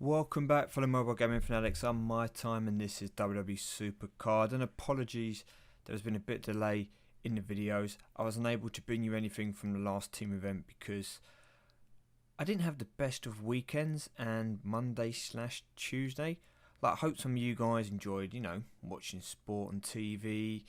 Welcome back, fellow mobile gaming fanatics. I'm MyTyme and this is WWE Supercard. And apologies, there's been a bit of delay in the videos. I was unable to bring you anything from the last team event because I didn't have the best of weekends and Monday/Tuesday. Like, I hope some of you guys enjoyed, watching sport on TV,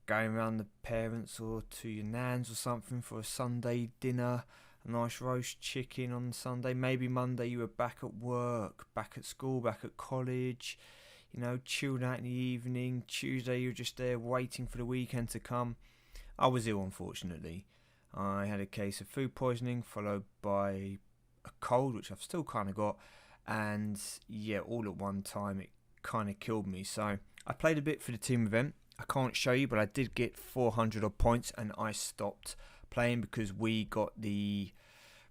going around the parents or to your nans or something for a Sunday dinner. A nice roast chicken on Sunday. Maybe Monday you were back at work, back at school, back at college, chilled out in the evening. Tuesday you were just there waiting for the weekend to come. I was ill, unfortunately. I had a case of food poisoning followed by a cold, which I've still kind of got. And yeah, all at one time it kind of killed me. So I played a bit for the team event. I can't show you, but I did get 400 odd points and I stopped playing because we got the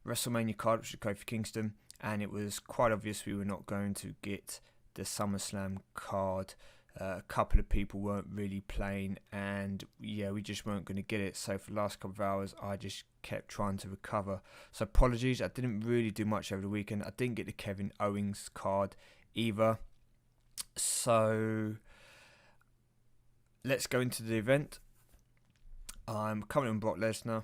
WrestleMania card, which is Kofi Kingston, and it was quite obvious we were not going to get the SummerSlam card. A couple of people weren't really playing, and yeah, we just weren't going to get it. So for the last couple of hours, I just kept trying to recover. So apologies, I didn't really do much over the weekend. I didn't get the Kevin Owens card either. So let's go into the event. I'm coming on Brock Lesnar.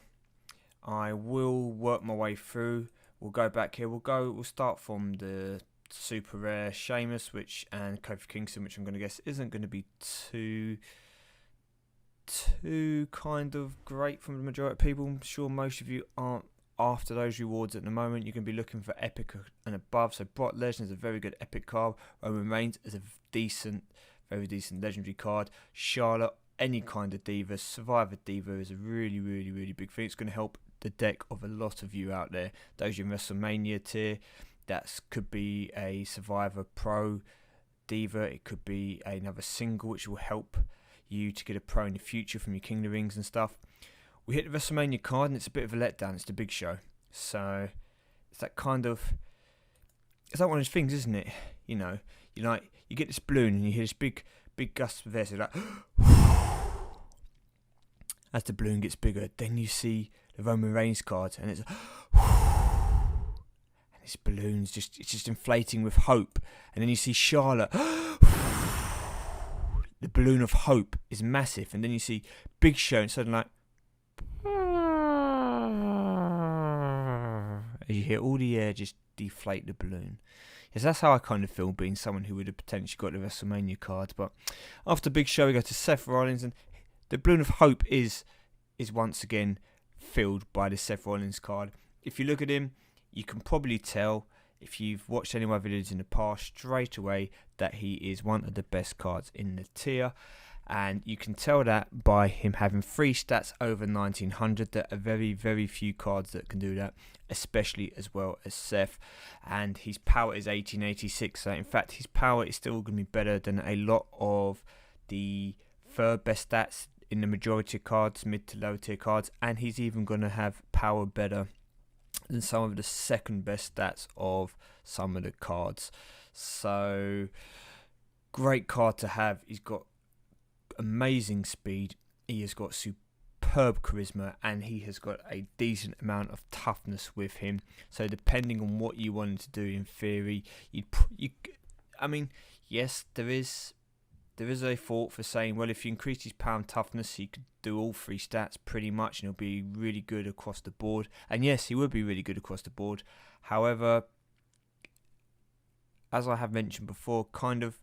I will work my way through. We'll go back here. We'll start from the super rare Sheamus, and Kofi Kingston, which I'm going to guess isn't going to be too kind of great from the majority of people. I'm sure most of you aren't after those rewards at the moment. You're going to be looking for epic and above. So Brock Lesnar is a very good epic card. Roman Reigns is a very decent legendary card. Charlotte, any kind of diva, Survivor Diva is a really, really, really big thing. It's going to help the deck of a lot of you out there. Those in WrestleMania tier, that could be a Survivor Pro Diva. It could be another single, which will help you to get a pro in the future from your King of the Rings and stuff. We hit the WrestleMania card, and it's a bit of a letdown. It's the Big Show. So it's that kind of... It's like one of those things, isn't it? You get this balloon, and you hear this big gust of air, so like... As the balloon gets bigger, then you see the Roman Reigns card, and it's... And this balloon's just inflating with hope. And then you see Charlotte. The balloon of hope is massive. And then you see Big Show, and suddenly like... As you hear all the air just deflate the balloon. Yes, that's how I kind of feel being someone who would have potentially got the WrestleMania card. But after Big Show, we go to Seth Rollins, and the balloon of hope is once again filled by the Seth Rollins card. If you look at him, you can probably tell, if you've watched any of my videos in the past, straight away that he is one of the best cards in the tier. And you can tell that by him having 3 stats over 1900. There are very, very few cards that can do that, especially as well as Seth. And his power is 1886. So in fact, his power is still going to be better than a lot of the third best stats in the majority of cards, mid to low tier cards. And he's even going to have power better than some of the second best stats of some of the cards. So great card to have. He's got amazing speed, he has got superb charisma, and he has got a decent amount of toughness with him. So depending on what you wanted to do, in theory, yes, there is a thought for saying, well, if you increase his power and toughness, he could do all 3 stats pretty much, and he'll be really good across the board. And yes, he would be really good across the board. However, as I have mentioned before, kind of,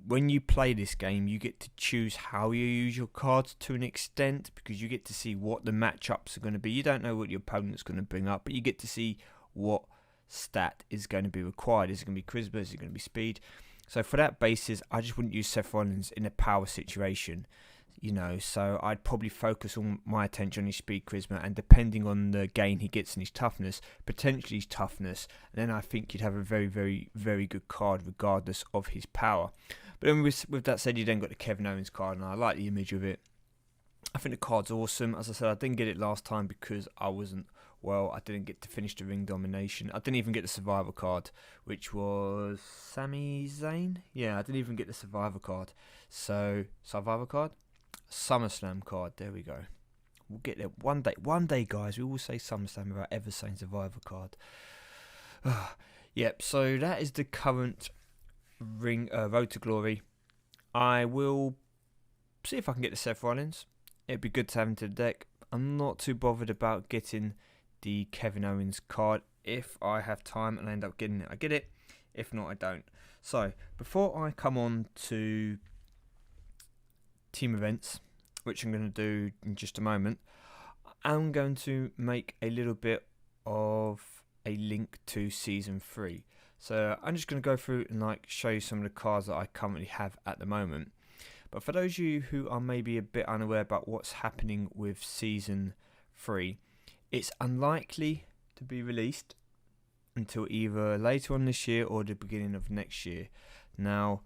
when you play this game, you get to choose how you use your cards to an extent, because you get to see what the matchups are going to be. You don't know what your opponent's going to bring up, but you get to see what stat is going to be required. Is it going to be charisma? Is it going to be speed? So for that basis, I just wouldn't use Seth Rollins in a power situation. So I'd probably focus all my attention on his speed, charisma, and depending on the gain he gets in his toughness, potentially his toughness, and then I think you'd have a very, very, very good card regardless of his power. But then with that said, you then got the Kevin Owens card, and I like the image of it. I think the card's awesome. As I said, I didn't get it last time because I didn't get to finish the ring domination. I didn't even get the Survivor card, which was Sami Zayn. Yeah, I didn't even get the Survivor card. So, Survivor card? SummerSlam card, there we go. We'll get there one day. One day, guys, we will say SummerSlam without ever saying Survivor card. Yep, so that is the current Road to Glory. I will see if I can get the Seth Rollins. It'd be good to have him to the deck. I'm not too bothered about getting the Kevin Owens card. If I have time and I end up getting it, I get it. If not, I don't. So, before I come on to team events, which I'm going to do in just a moment, I'm going to make a little bit of a link to Season 3. So, I'm just going to go through and show you some of the cards that I currently have at the moment. But for those of you who are maybe a bit unaware about what's happening with Season 3, it's unlikely to be released until either later on this year or the beginning of next year. Now,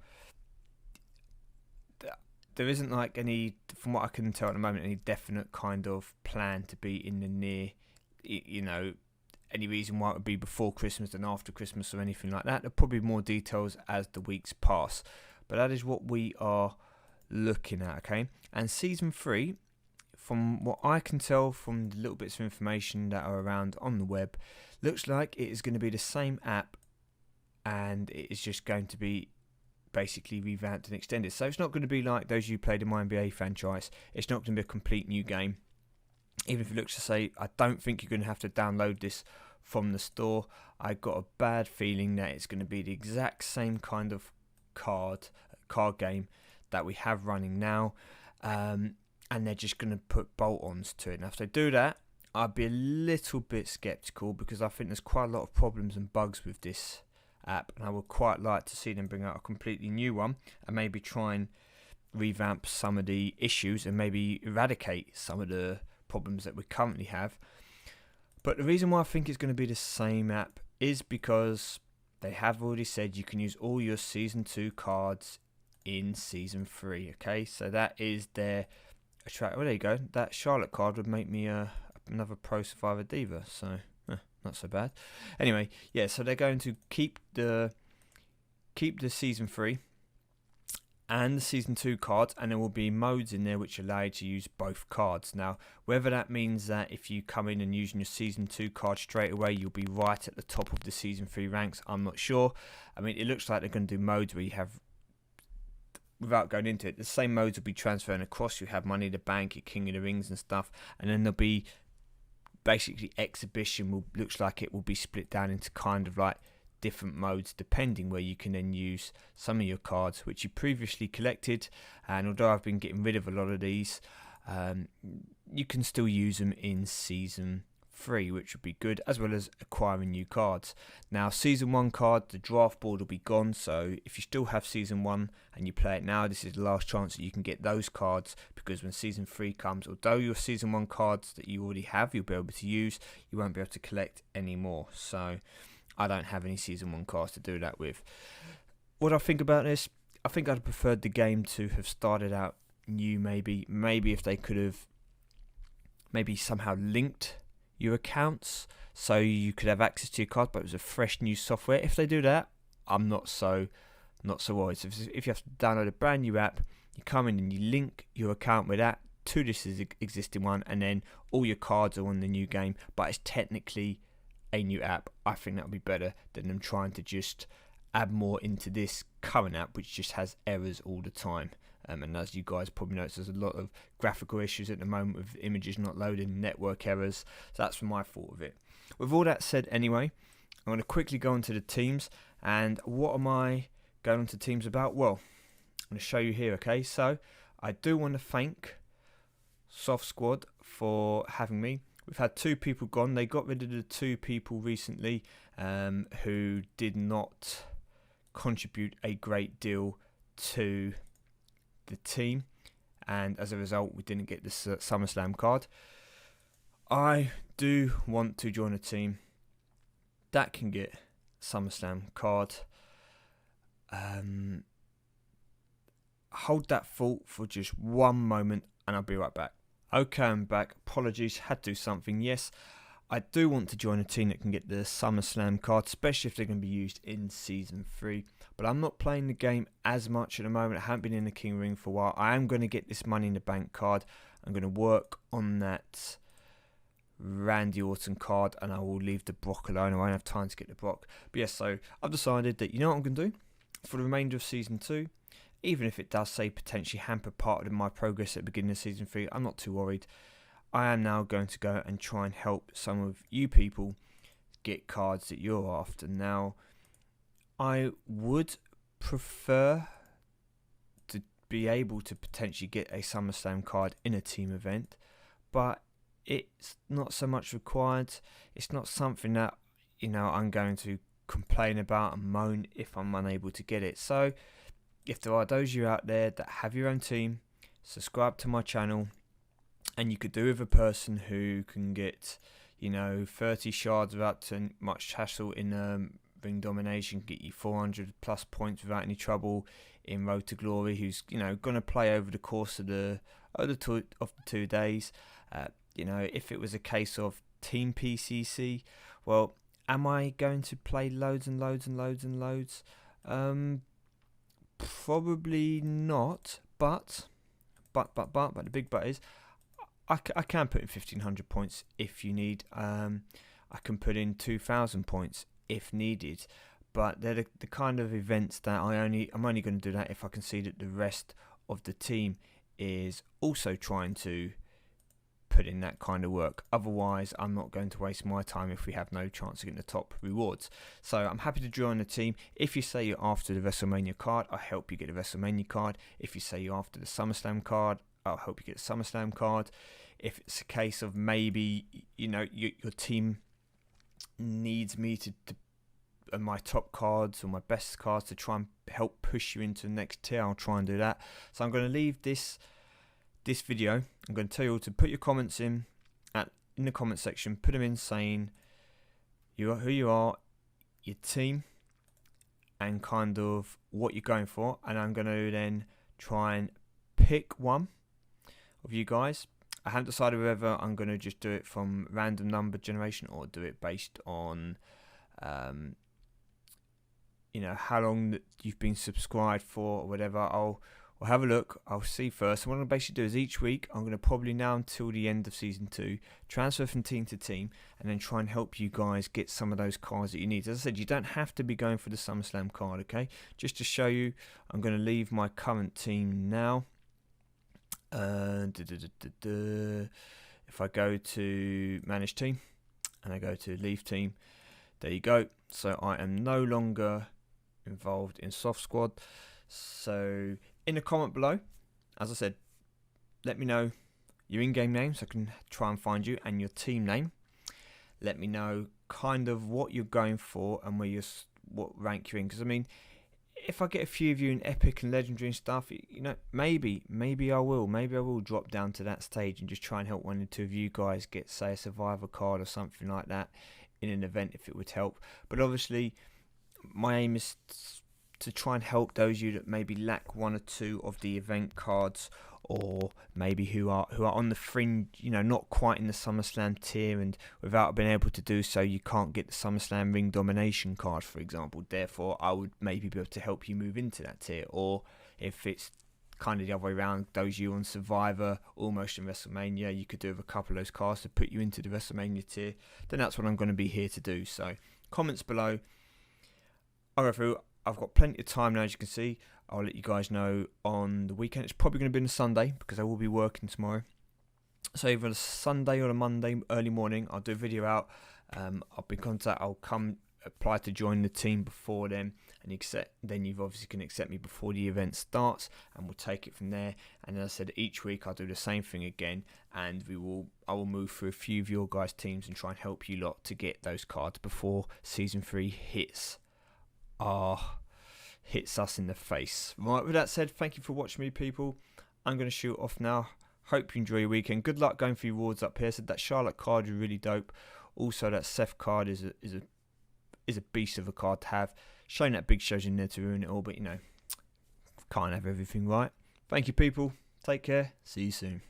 there isn't any, from what I can tell at the moment, any definite kind of plan to be in the near, any reason why it would be before Christmas than after Christmas or anything like that. There'll probably be more details as the weeks pass. But that is what we are looking at, okay? And Season 3, from what I can tell from the little bits of information that are around on the web, looks like it is going to be the same app, and it is just going to be basically revamped and extended. So it's not going to be like those of you who played in my NBA franchise. It's not going to be a complete new game. Even if it looks to say, I don't think you're going to have to download this from the store. I got a bad feeling that it's going to be the exact same kind of card game that we have running now, and they're just going to put bolt-ons to it. Now, if they do that, I'd be a little bit skeptical, because I think there's quite a lot of problems and bugs with this app, and I would quite like to see them bring out a completely new one and maybe try and revamp some of the issues and maybe eradicate some of the problems that we currently have. But the reason why I think it's going to be the same app is because they have already said you can use all your Season 2 cards in Season 3, okay? So that is their attract. Well, there you go. That Charlotte card would make me another Pro Survivor Diva, so not so bad. Anyway, yeah, so they're going to keep the Season 3 and the Season 2 cards, and there will be modes in there which allow you to use both cards. Now, whether that means that if you come in and using your Season 2 card straight away, you'll be right at the top of the Season 3 ranks, I'm not sure. I mean, it looks like they're going to do modes where you have, without going into it, the same modes will be transferring across. You have Money in the Bank, your King of the Rings and stuff, and then there'll be basically exhibition looks like it will be split down into kind of different modes, depending, where you can then use some of your cards which you previously collected. And although I've been getting rid of a lot of these, you can still use them in Season 3, which would be good, as well as acquiring new cards. Now, Season 1 card, the draft board will be gone, so if you still have Season 1 and you play it now, this is the last chance that you can get those cards, because when Season 3 comes, although your Season 1 cards that you already have, you'll be able to use, you won't be able to collect anymore. So I don't have any Season 1 cards to do that with. What I think about this, I think I'd have preferred the game to have started out new, maybe if they could have maybe somehow linked your accounts so you could have access to your card, but it was a fresh new software. If they do that, I'm not so worried. So if you have to download a brand new app, you come in and you link your account with that to this existing one, and then all your cards are on the new game, but it's technically a new app. I think that would be better than them trying to just add more into this current app, which just has errors all the time. And as you guys probably notice, there's a lot of graphical issues at the moment with images not loading, network errors. So that's my thought of it. With all that said, anyway, I'm going to quickly go into the teams. And what am I going on to teams about? Well, I'm going to show you here, okay? So I do want to thank Soft Squad for having me. We've had 2 people gone. They got rid of the 2 people recently who did not contribute a great deal to the team, and as a result we didn't get this SummerSlam card. I do want to join a team that can get SummerSlam card. Hold that thought for just one moment and I'll be right back. Okay, I'm back. Apologies, had to do something. Yes, I do want to join a team that can get the SummerSlam card, especially if they're going to be used in Season 3. But I'm not playing the game as much at the moment. I haven't been in the King Ring for a while. I am going to get this Money in the Bank card. I'm going to work on that Randy Orton card, and I will leave the Brock alone. I won't have time to get the Brock. But yes, so I've decided that, you know what I'm going to do for the remainder of Season 2, even if it does say potentially hamper part of my progress at the beginning of Season 3, I'm not too worried. I am now going to go and try and help some of you people get cards that you're after. Now, I would prefer to be able to potentially get a SummerSlam card in a team event, but it's not so much required. It's not something that, you know, I'm going to complain about and moan if I'm unable to get it. So if there are those of you out there that have your own team, subscribe to my channel, and you could do with a person who can get, you know, 30 shards without too much hassle in ring domination, get you 400 plus points without any trouble in Road to Glory, who's, you know, going to play over the course of the 2 days. You know, if it was a case of Team PCC, well, am I going to play loads and loads and loads and loads? Probably not, but the big but is, I can put in 1,500 points if you need. I can put in 2,000 points if needed, but they're the kind of events that I'm only going to do that if I can see that the rest of the team is also trying to put in that kind of work. Otherwise, I'm not going to waste my time if we have no chance of getting the top rewards. So I'm happy to join the team. If you say you're after the WrestleMania card, I'll help you get the WrestleMania card. If you say you're after the SummerSlam card, I'll help you get the SummerSlam card. If it's a case of maybe, you know, your team needs me to my top cards or my best cards to try and help push you into the next tier, I'll try and do that. So I'm going to leave this video. I'm going to tell you all to put your comments in the comment section. Put them in saying who you are, your team, and kind of what you're going for. And I'm going to then try and pick one of you guys. I haven't decided whether I'm going to just do it from random number generation or do it based on you know, how long that you've been subscribed for or whatever. I'll have a look. I'll see first. And what I'm basically do is each week I'm going to probably now until the end of Season 2 transfer from team to team and then try and help you guys get some of those cards that you need. As I said, you don't have to be going for the SummerSlam card, okay? Just to show you, I'm going to leave my current team now. If I go to manage team and I go to leave team, there you go. So I am no longer involved in soft squad. So in the comment below, as I said, let me know your in-game name so I can try and find you, and your team name. Let me know kind of what you're going for and what rank you're in, because I mean, if I get a few of you in epic and legendary and stuff, you know, maybe I will drop down to that stage and just try and help one or two of you guys get, say, a survivor card or something like that in an event if it would help. But obviously my aim is to try and help those of you that maybe lack one or two of the event cards, or maybe who are on the fringe, you know, not quite in the SummerSlam tier, and without being able to do so, you can't get the SummerSlam ring domination card, for example. Therefore, I would maybe be able to help you move into that tier. Or if it's kind of the other way around, those of you on Survivor, almost in WrestleMania, you could do with a couple of those cards to put you into the WrestleMania tier, then that's what I'm going to be here to do. So comments below. I'll go through. I've got plenty of time now, as you can see. I'll let you guys know on the weekend. It's probably going to be on a Sunday because I will be working tomorrow. So either a Sunday or a Monday early morning, I'll do a video out. I'll be in contact. I'll come apply to join the team before then, and then you obviously can accept me before the event starts, and we'll take it from there. And as I said, each week I'll do the same thing again, and I will move through a few of your guys' teams and try and help you lot to get those cards before Season 3 hits us in the face. Right, with that said, thank you for watching me, people. I'm going to shoot off now. Hope you enjoy your weekend. Good luck going for your rewards up here. So that Charlotte card is really dope. Also, that Seth card is a beast of a card to have. Showing that Big Show's in there to ruin it all, but you know, can't have everything right. Thank you, people. Take care. See you soon.